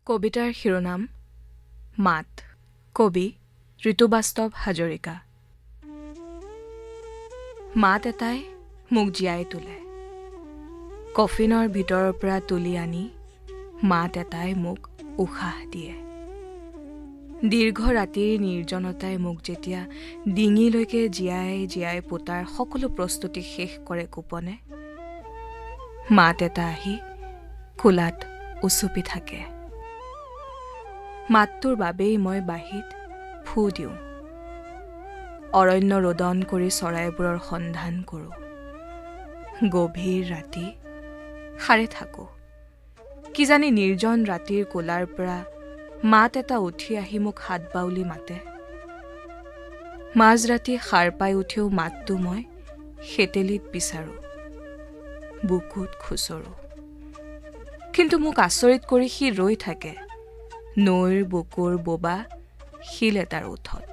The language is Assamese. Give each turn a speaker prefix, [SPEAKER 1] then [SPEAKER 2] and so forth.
[SPEAKER 1] কবিতাৰ শিৰোনাম মাত। কবি ঋতুবাস্তৱ হাজৰিকা। মাত এটাই মোক জীয়াই তোলে, কফিনৰ ভিতৰৰ পৰা তুলি আনি মাত এটাই মোক উশাহ দিয়ে। দীৰ্ঘ ৰাতিৰ নিৰ্জনতাই মোক যেতিয়া ডিঙিলৈকে জীয়াই জীয়াই পোতাৰ সকলো প্ৰস্তুতি শেষ কৰে গোপনে, মাত এটা আহি কোলাত উচুপি থাকে। মাতটোৰ বাবেই মই বাঁহীত ফু দিওঁ, অৰণ্য ৰোদন কৰি চৰাইবোৰৰ সন্ধান কৰোঁ। গভীৰ ৰাতি সাৰে থাকোঁ, কিজানি নিৰ্জন ৰাতিৰ কোলাৰ পৰা মাত এটা উঠি আহি মোক হাত বাউলি মাতে। মাজৰাতি সাৰ পাই উঠিও মাতটো মই সেতেলিত বিচাৰোঁ, বুকুত খুচৰোঁ। কিন্তু মোক আচৰিত কৰি সি ৰৈ থাকে নৈৰ বুকুৰ বোবা শিল এটাৰ ওঠত।